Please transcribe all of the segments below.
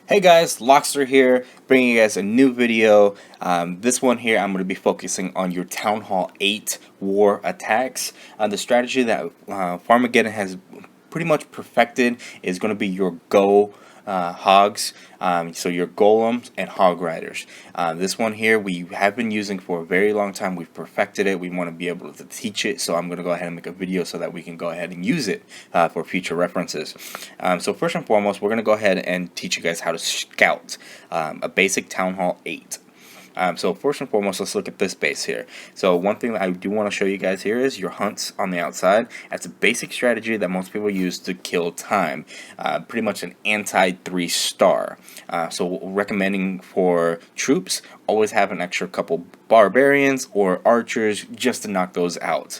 Hey guys, Lockster here, bringing you guys a new video. This one here, I'm going to be focusing on your Town Hall 8 War Attacks. The strategy that Farmergeddon has pretty much perfected is going to be your Go hogs, so your golems and hog riders. This one here we have been using for a very long time. We've perfected it. We want to be able to teach it, so I'm going to go ahead and make a video so that we can go ahead and use it for future references. So first and foremost, we're going to go ahead and teach you guys how to scout a basic Town Hall 8. So first and foremost, let's look at this base here. So one thing that I do want to show you guys here is your hunts on the outside. That's a basic strategy that most people use to kill time. Pretty much an anti-3-star. So recommending for troops, always have an extra couple barbarians or archers just to knock those out.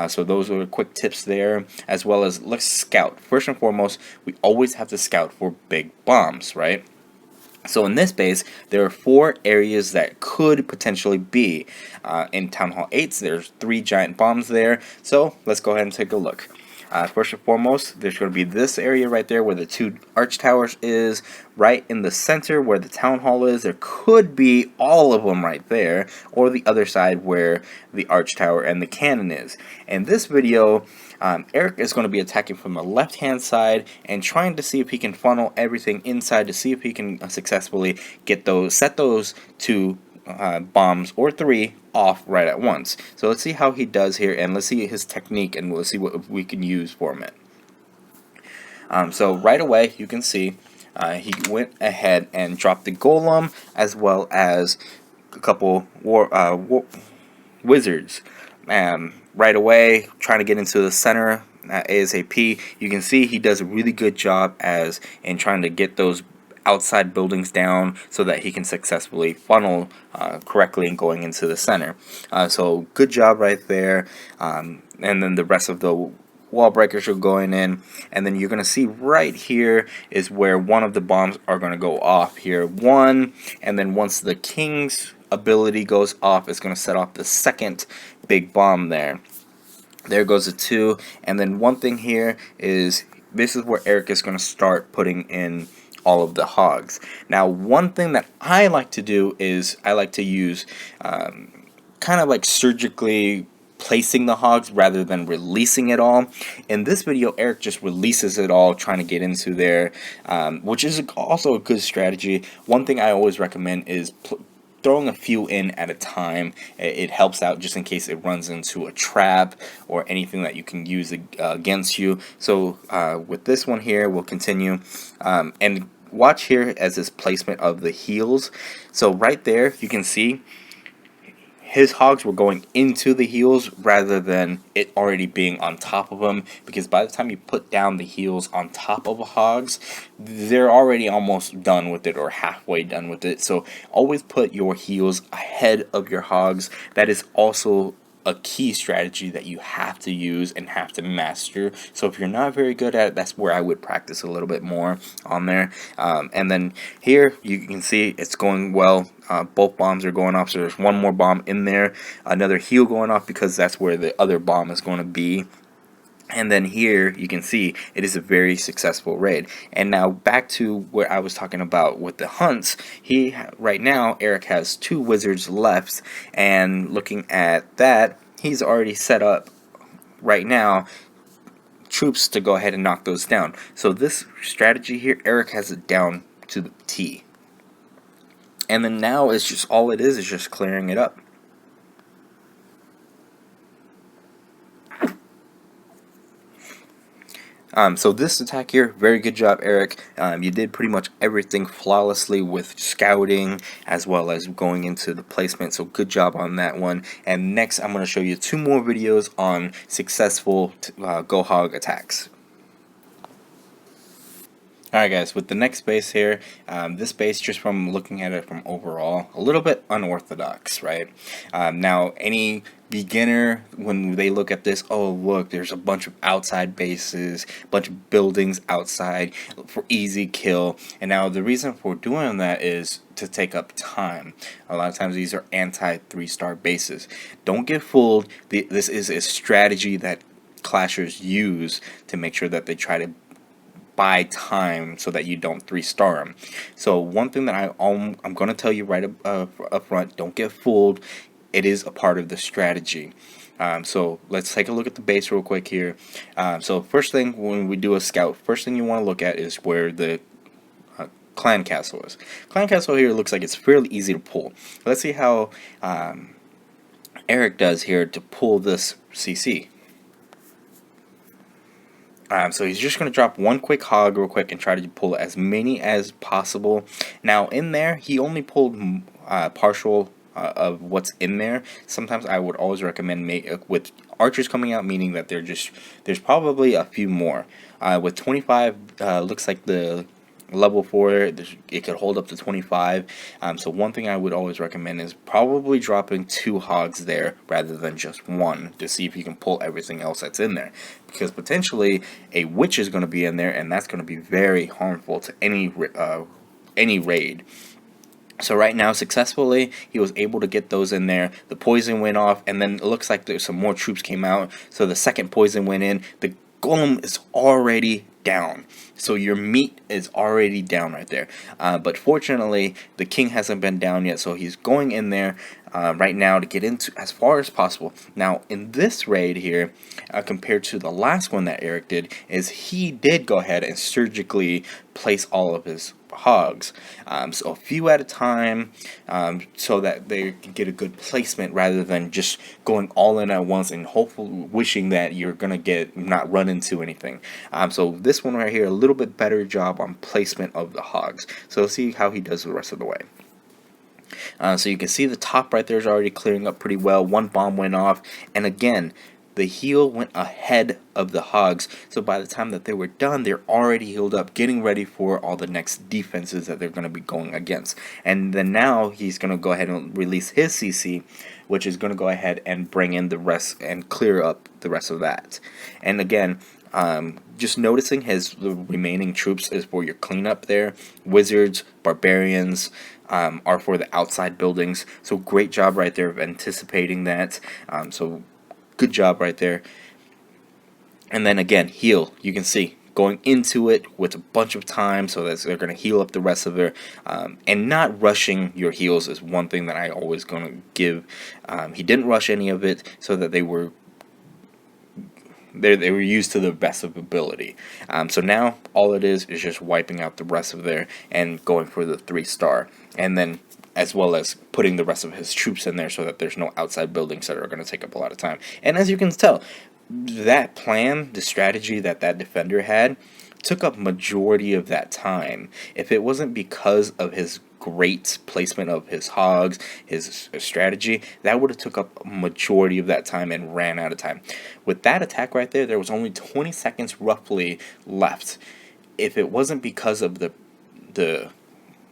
So those are quick tips there, as well as let's scout. First and foremost, we always have to scout for big bombs, right? So in this base, there are 4 areas that could potentially be in Town Hall 8s. There's 3 giant bombs there. So let's go ahead and take a look. First and foremost, there's going to be this area right there where the 2 arch towers is. Right in the center where the town hall is, there could be all of them right there, or the other side where the arch tower and the cannon is. In this video, Eric is going to be attacking from the left hand side and trying to see if he can funnel everything inside to see if he can successfully get set those 2 bombs or 3 off right at once. So let's see how he does here, and let's see his technique, and we'll see what we can use for it. So right away you can see he went ahead and dropped the golem as well as a couple wizards. Right away, trying to get into the center ASAP. You can see he does a really good job in trying to get those outside buildings down so that he can successfully funnel correctly and going into the center. So good job right there. And then the rest of the wall breakers are going in, and then you're going to see right here is where one of the bombs are going to go off here. One, and then once the king's ability goes off, it's going to set off the second big bomb there. There goes the 2, and then one thing here is this is where Eric is going to start putting in all of the hogs. Now one thing that I like to do is I like to use kind of like surgically placing the hogs rather than releasing it all. In this video, Eric just releases it all, trying to get into there, which is also a good strategy. One thing I always recommend is throwing a few in at a time. It helps out just in case it runs into a trap or anything that you can use against you. So with this one here, we'll continue and watch here as this placement of the heals. So right there you can see his hogs were going into the heals rather than it already being on top of them, because by the time you put down the heals on top of hogs, they're already almost done with it or halfway done with it. So always put your heals ahead of your hogs. That is also a key strategy that you have to use and have to master. So if you're not very good at it, that's where I would practice a little bit more on there. And then here you can see it's going well. Both bombs are going off, so there's one more bomb in there, another heal going off because that's where the other bomb is going to be. And then here you can see it is a very successful raid. And now back to where I was talking about with the hunts. Right now Eric has 2 wizards left, and looking at that, he's already set up right now troops to go ahead and knock those down. So this strategy here, Eric has it down to the T. And then now it's just all it is just clearing it up. So this attack here, very good job, Eric. You did pretty much everything flawlessly with scouting as well as going into the placement, so good job on that one. And next I'm going to show you 2 more videos on successful GoHo attacks. Alright guys, with the next base here, this base, just from looking at it from overall, a little bit unorthodox, right? Now any beginner, when they look at this, oh look, there's a bunch of outside bases, a bunch of buildings outside for easy kill. And now the reason for doing that is to take up time. A lot of times these are anti-3-star bases. Don't get fooled. This is a strategy that clashers use to make sure that they try to buy time so that you don't 3-star them. So one thing that I'm going to tell you right up front, don't get fooled. It is a part of the strategy. So let's take a look at the base real quick here. So first thing, when we do a scout, first thing you want to look at is where the clan castle is. Clan castle here looks like it's fairly easy to pull. Let's see how Eric does here to pull this CC. So he's just going to drop one quick hog real quick and try to pull as many as possible. Now in there, he only pulled partial of what's in there. Sometimes I would always recommend with archers coming out, meaning that there's probably a few more. With 25, looks like the level 4, it could hold up to 25. So one thing I would always recommend is probably dropping 2 hogs there rather than just one, to see if you can pull everything else that's in there, because potentially a witch is going to be in there, and that's going to be very harmful to any raid. So right now, successfully, he was able to get those in there. The poison went off, and then it looks like there's some more troops came out. So the second poison went in. The golem is already down. So your meat is already down right there. But fortunately, the king hasn't been down yet, so he's going in there right now to get into as far as possible. Now, in this raid here, compared to the last one that Eric did, is he did go ahead and surgically place all of his hogs, so a few at a time, so that they can get a good placement rather than just going all in at once and hopefully wishing that you're gonna not run into anything. So this one right here, a little bit better job on placement of the hogs. So let's see how he does the rest of the way. So you can see the top right there is already clearing up pretty well. One bomb went off, and again, the heal went ahead of the hogs, so by the time that they were done, they're already healed up, getting ready for all the next defenses that they're going to be going against. And then now he's going to go ahead and release his CC, which is going to go ahead and bring in the rest and clear up the rest of that. And again, just noticing the remaining troops is for your cleanup there. Wizards, barbarians are for the outside buildings, so great job right there of anticipating that. So good job right there. And then again, heal. You can see going into it with a bunch of time, so that they're going to heal up the rest of it. And not rushing your heals is one thing that I always going to give. He didn't rush any of it, so that they were used to the best of ability. So now all it is just wiping out the rest of there and going for the 3-star, and then as well as putting the rest of his troops in there so that there's no outside buildings that are going to take up a lot of time. And as you can tell, that plan, the strategy that defender had, took up majority of that time. If it wasn't because of his great placement of his hogs, his strategy, that would have took up a majority of that time and ran out of time. With that attack right there was only 20 seconds roughly left. If it wasn't because of the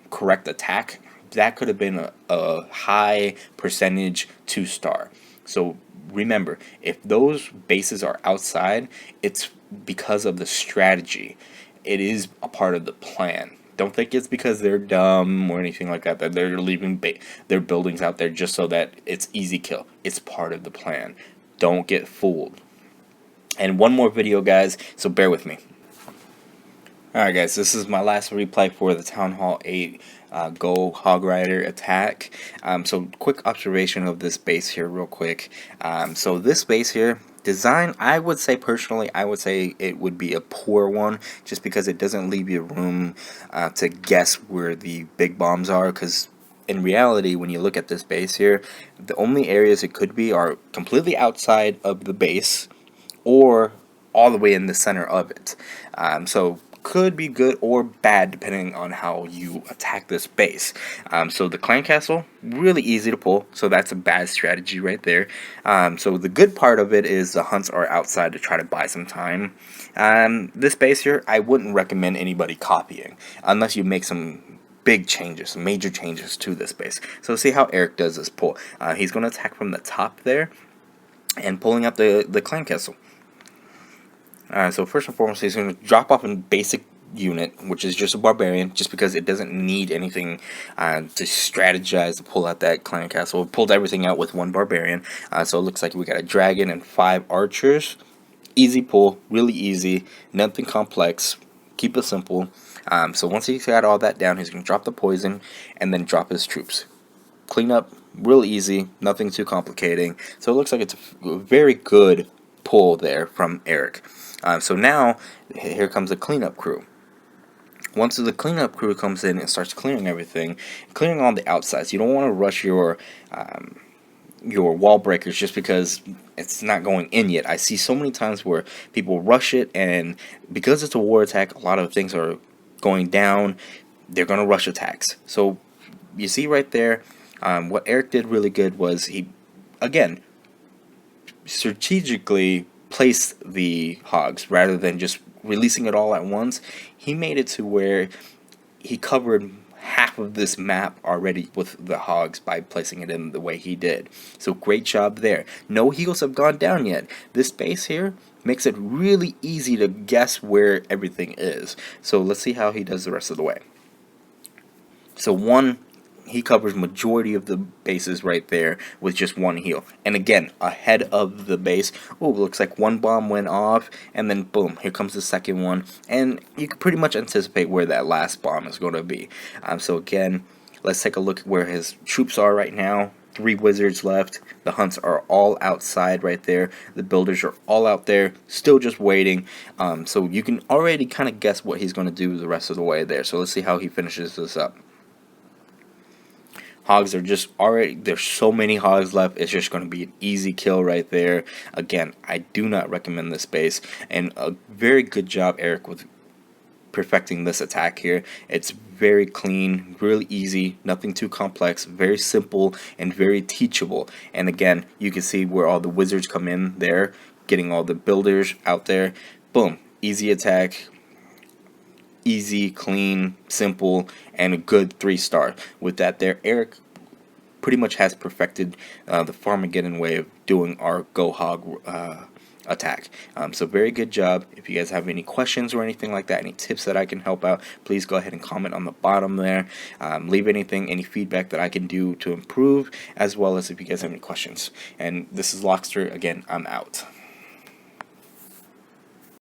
correct attack, that could have been a high percentage 2-star. So remember, if those bases are outside, it's because of the strategy. It is a part of the plan. Don't think it's because they're dumb or anything like that, that they're leaving their buildings out there just so that it's easy kill. It's part of the plan. Don't get fooled. And one more video, guys, so bear with me. Alright guys, this is my last replay for the Town Hall 8 Go Hog Rider attack. So quick observation of this base here real quick. So this base here, design, I would say personally, I would say it would be a poor one, just because it doesn't leave you room to guess where the big bombs are, because in reality, when you look at this base here, the only areas it could be are completely outside of the base or all the way in the center of it. So could be good or bad depending on how you attack this base. So the clan castle, really easy to pull, so that's a bad strategy right there. So the good part of it is the hunts are outside to try to buy some time. This base here, I wouldn't recommend anybody copying unless you make some big changes, some major changes to this base. So see how Eric does this pull. He's going to attack from the top there and pulling up the clan castle. So first and foremost, he's going to drop off a basic unit, which is just a barbarian, just because it doesn't need anything to strategize to pull out that clan castle. We pulled everything out with one barbarian, so it looks like we got a dragon and 5 archers. Easy pull, really easy, nothing complex. keep it simple. So once he's got all that down, he's going to drop the poison and then drop his troops. Clean up real easy, nothing too complicating. So it looks like it's a very good pull there from Eric. So now here comes the cleanup crew. Once the cleanup crew comes in and starts clearing everything, clearing on the outsides. You don't want to rush your wall breakers just because it's not going in yet. I see so many times where people rush it, and because it's a war attack, a lot of things are going down. They're going to rush attacks. So you see right there, what Eric did really good was he, again, strategically placed the hogs rather than just releasing it all at once. He made it to where he covered half of this map already with the hogs by placing it in the way he did. So great job there. No heals have gone down yet. This base here makes it really easy to guess where everything is. So let's see how he does the rest of the way. So he covers majority of the bases right there with just one heal. And again, ahead of the base. Oh, looks like one bomb went off, and then boom, here comes the second one. And you can pretty much anticipate where that last bomb is going to be. So again, let's take a look at where his troops are right now. 3 wizards left. The hunts are all outside right there. The builders are all out there, still just waiting. So you can already kind of guess what he's going to do the rest of the way there. So let's see how he finishes this up. Hogs are just already, there's so many hogs left, it's just going to be an easy kill right there. Again, I do not recommend this base, and a very good job, Eric, with perfecting this attack here. It's very clean, really easy, nothing too complex, very simple, and very teachable. And again, you can see where all the wizards come in there, getting all the builders out there. Boom, easy attack. Easy, clean, simple, and a good 3-star. With that there, Eric pretty much has perfected the Farmergeddon way of doing our GoHo attack. So very good job. If you guys have any questions or anything like that, any tips that I can help out, please go ahead and comment on the bottom there. Leave any feedback that I can do to improve, as well as if you guys have any questions. And this is Lockster, again, I'm out.